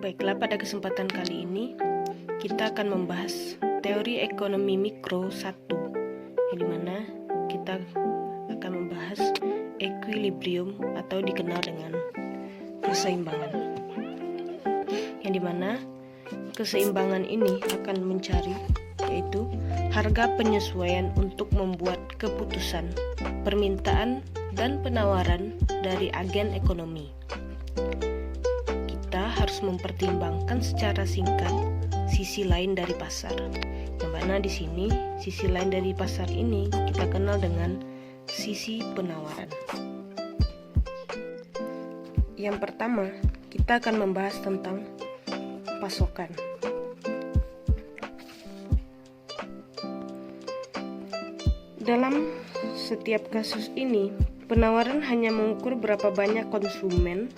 Baiklah, pada kesempatan kali ini kita akan membahas teori ekonomi mikro 1, yang dimana kita akan membahas equilibrium atau dikenal dengan keseimbangan, yang dimana keseimbangan ini akan mencari yaitu harga penyesuaian untuk membuat keputusan permintaan dan penawaran dari agen ekonomi. Kita harus mempertimbangkan secara singkat sisi lain dari pasar, yang mana di sini sisi lain dari pasar ini kita kenal dengan sisi penawaran. Yang pertama, kita akan membahas tentang pasokan. Dalam setiap kasus ini, penawaran hanya mengukur berapa banyak konsumen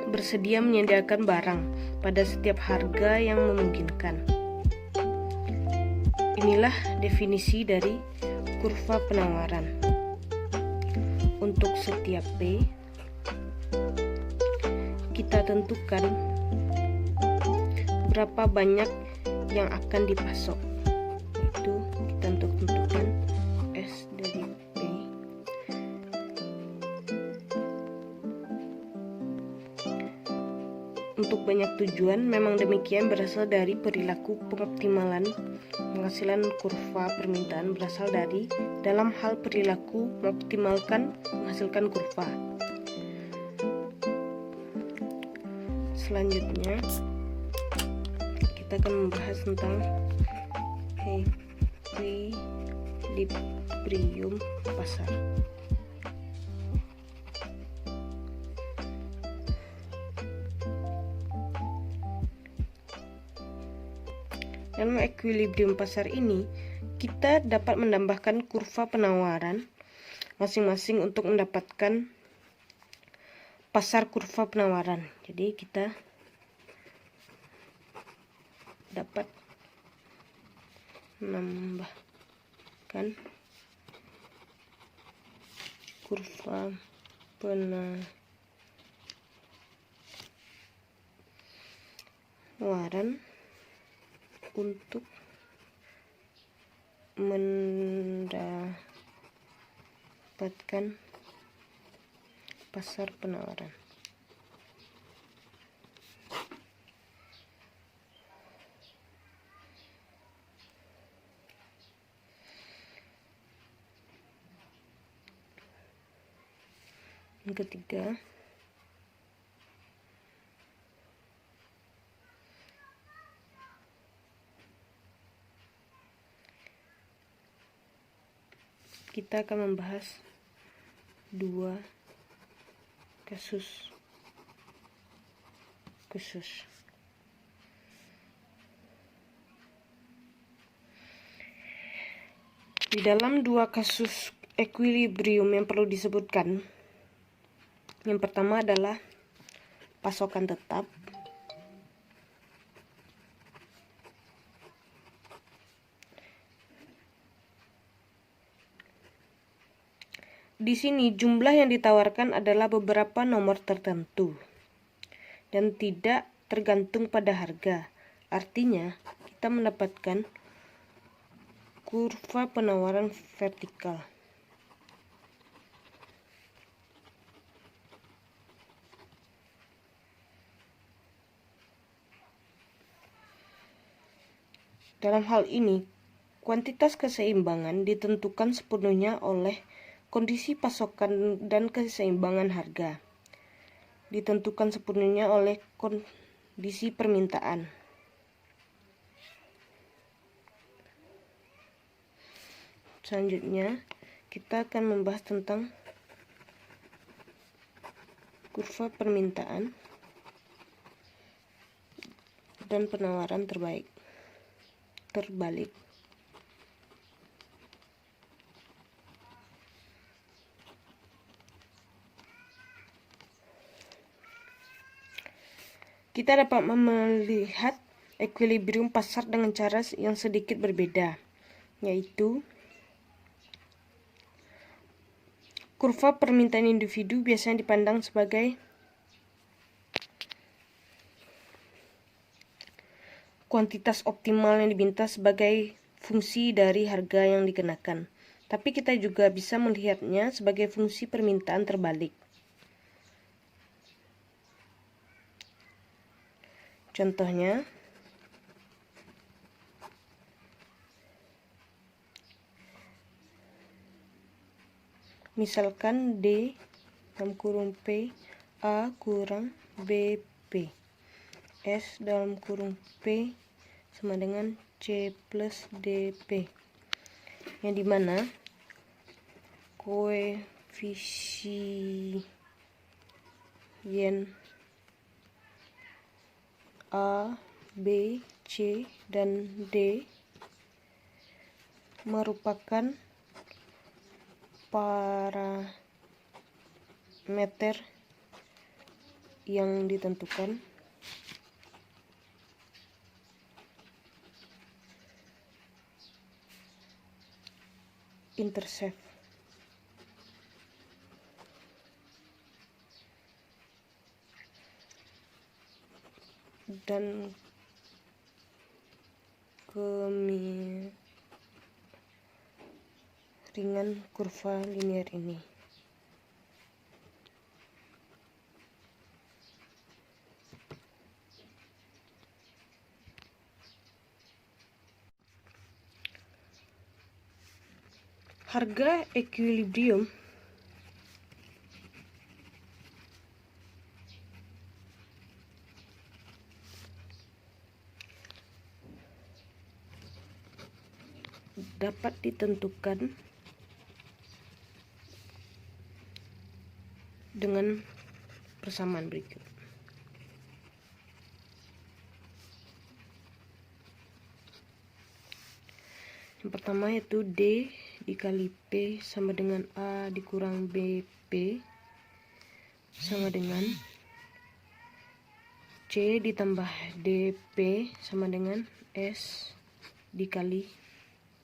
bersedia menyediakan barang pada setiap harga yang memungkinkan. Inilah definisi dari kurva penawaran. Untuk setiap P, kita tentukan berapa banyak yang akan dipasok, yaitu kita tentukan S dari P. Untuk banyak tujuan, memang demikian berasal dari perilaku pengoptimalan penghasilan. Kurva permintaan berasal dari dalam hal perilaku mengoptimalkan menghasilkan kurva. Selanjutnya, kita akan membahas tentang equilibrium pasar. Dalam equilibrium pasar ini, kita dapat menambahkan kurva penawaran masing-masing untuk mendapatkan pasar kurva penawaran. Jadi kita dapat menambahkan kurva penawaran untuk mendapatkan pasar penawaran. Yang ketiga, kita akan membahas dua kasus khusus. Di dalam dua kasus equilibrium yang perlu disebutkan, yang pertama adalah pasokan tetap. Di sini jumlah yang ditawarkan adalah beberapa nomor tertentu dan tidak tergantung pada harga. Artinya, kita mendapatkan kurva penawaran vertikal. Dalam hal ini, kuantitas keseimbangan ditentukan sepenuhnya oleh kondisi pasokan dan keseimbangan harga ditentukan sepenuhnya oleh kondisi permintaan. Selanjutnya, kita akan membahas tentang kurva permintaan dan penawaran terbalik. Kita dapat melihat equilibrium pasar dengan cara yang sedikit berbeda, yaitu kurva permintaan individu biasanya dipandang sebagai kuantitas optimal yang diminta sebagai fungsi dari harga yang dikenakan, tapi kita juga bisa melihatnya sebagai fungsi permintaan terbalik. Contohnya, misalkan D dalam kurung P A kurang BP, S dalam kurung P sama dengan C plus DP, yang dimana koefisien A, B, C, dan D merupakan parameter yang ditentukan intercept dan kemiringan kurva linear ini. Harga ekuilibrium dapat ditentukan dengan persamaan berikut. Yang pertama yaitu D dikali P sama dengan A dikurang BP sama dengan C ditambah DP sama dengan S dikali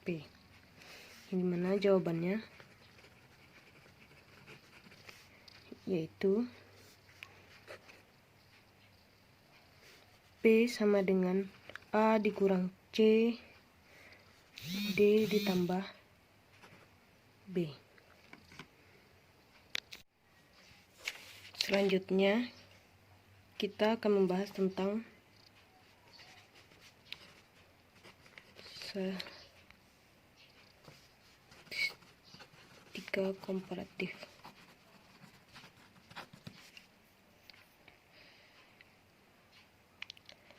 P. Yang dimana jawabannya yaitu P sama dengan A dikurang C D ditambah B. Selanjutnya kita akan membahas tentang statistika komparatif.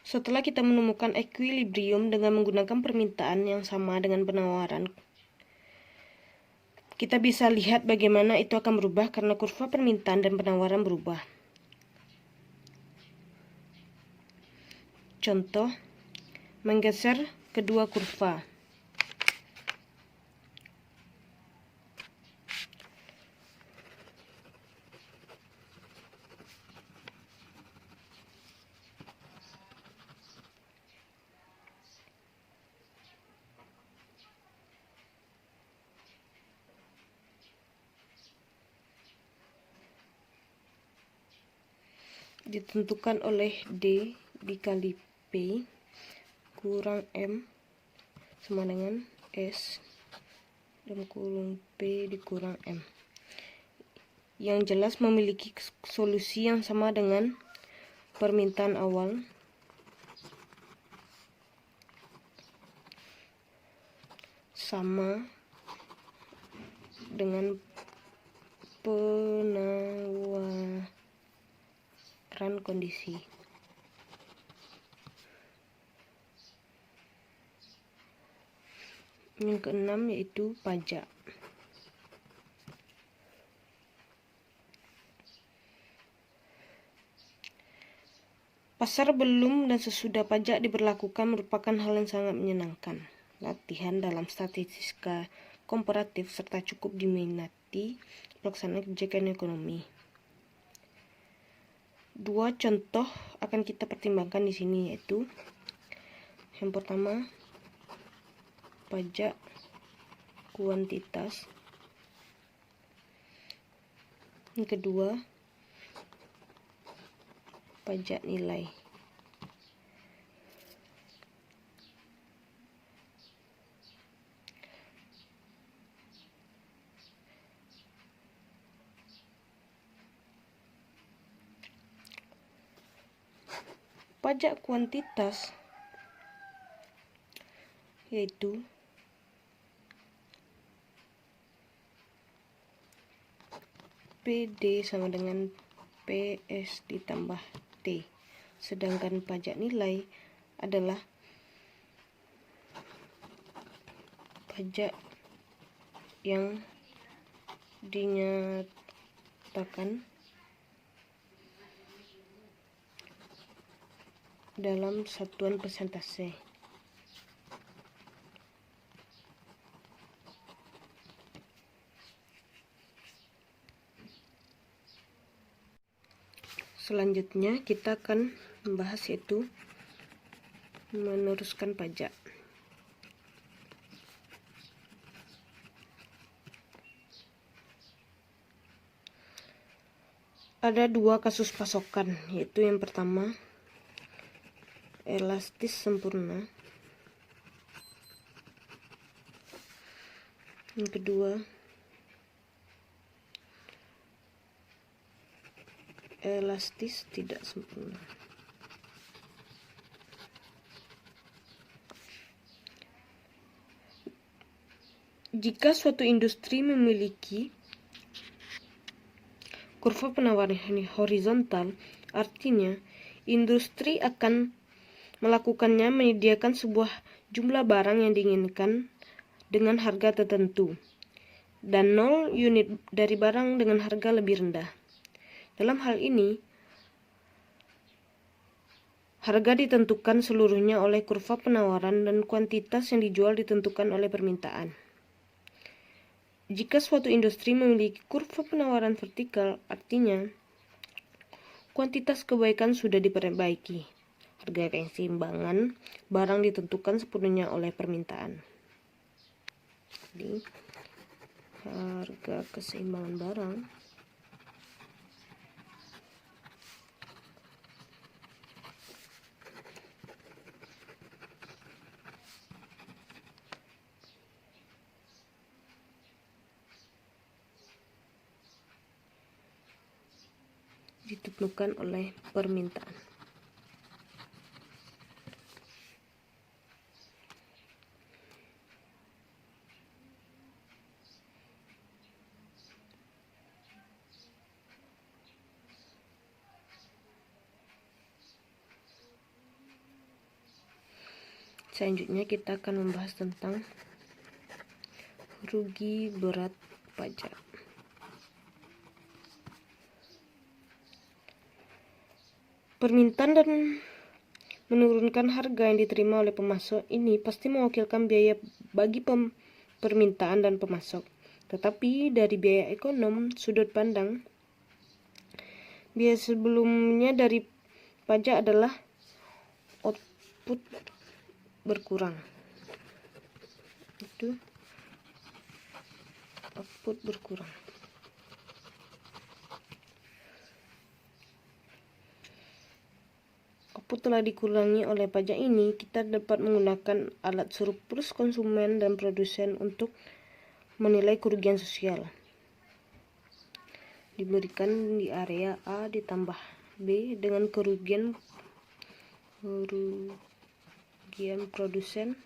Setelah kita menemukan ekuilibrium dengan menggunakan permintaan yang sama dengan penawaran, kita bisa lihat bagaimana itu akan berubah karena kurva permintaan dan penawaran berubah. Contoh, menggeser kedua kurva. Ditentukan oleh D dikali P kurang M sama dengan S dalam kurung P dikurang M, yang jelas memiliki solusi yang sama dengan permintaan awal sama dengan penawaran kondisi. Yang keenam yaitu pajak. Pasar belum dan sesudah pajak diberlakukan merupakan hal yang sangat menyenangkan. Latihan dalam statistika komparatif serta cukup diminati pelaksanaan kebijakan ekonomi. Dua contoh akan kita pertimbangkan di sini, yaitu yang pertama pajak kuantitas, yang kedua pajak nilai. pajak kuantitas, yaitu PD sama dengan PS ditambah T. Sedangkan pajak nilai adalah pajak yang dinyatakan dalam satuan persentase. Selanjutnya kita akan membahas yaitu meneruskan pajak. Ada dua kasus pasokan, yaitu yang pertama elastis sempurna, yang kedua elastis tidak sempurna. Jika suatu industri memiliki kurva penawaran horizontal, artinya industri akan melakukannya menyediakan sebuah jumlah barang yang diinginkan dengan harga tertentu, dan 0 unit dari barang dengan harga lebih rendah. Dalam hal ini, harga ditentukan seluruhnya oleh kurva penawaran dan kuantitas yang dijual ditentukan oleh permintaan. Jika suatu industri memiliki kurva penawaran vertikal, artinya kuantitas kebaikan sudah diperbaiki. Harga keseimbangan barang ditentukan sepenuhnya oleh permintaan. Jadi, harga keseimbangan barang ditentukan oleh permintaan. Selanjutnya kita akan membahas tentang rugi berat pajak. Permintaan dan menurunkan harga yang diterima oleh pemasok ini pasti mewakilkan biaya bagi permintaan dan pemasok. Tetapi dari biaya ekonom sudut pandang, biaya sebelumnya dari pajak adalah output berkurang. Itu output berkurang. Output telah dikurangi oleh pajak ini, kita dapat menggunakan alat surplus konsumen dan produsen untuk menilai kerugian sosial. Diberikan di area A ditambah B dengan kerugian produsen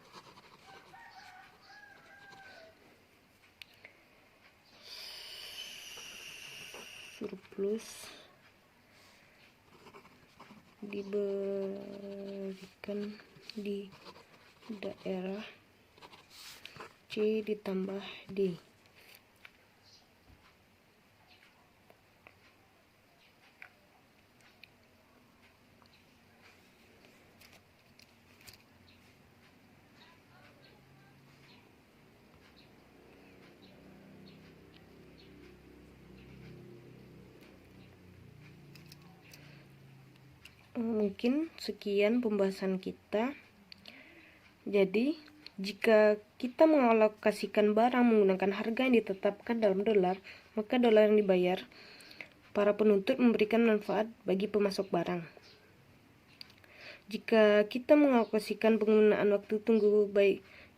surplus diberikan di daerah C ditambah D. Mungkin sekian pembahasan kita. Jadi, jika kita mengalokasikan barang menggunakan harga yang ditetapkan dalam dolar, maka dolar yang dibayar para penuntut memberikan manfaat bagi pemasok barang. Jika kita mengalokasikan penggunaan waktu tunggu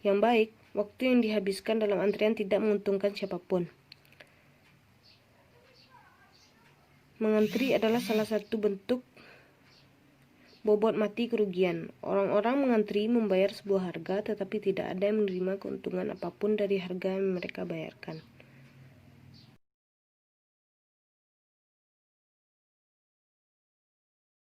yang baik, waktu yang dihabiskan dalam antrian tidak menguntungkan siapapun. Mengantri adalah salah satu bentuk bobot mati kerugian. Orang-orang mengantri membayar sebuah harga, tetapi tidak ada yang menerima keuntungan apapun dari harga yang mereka bayarkan.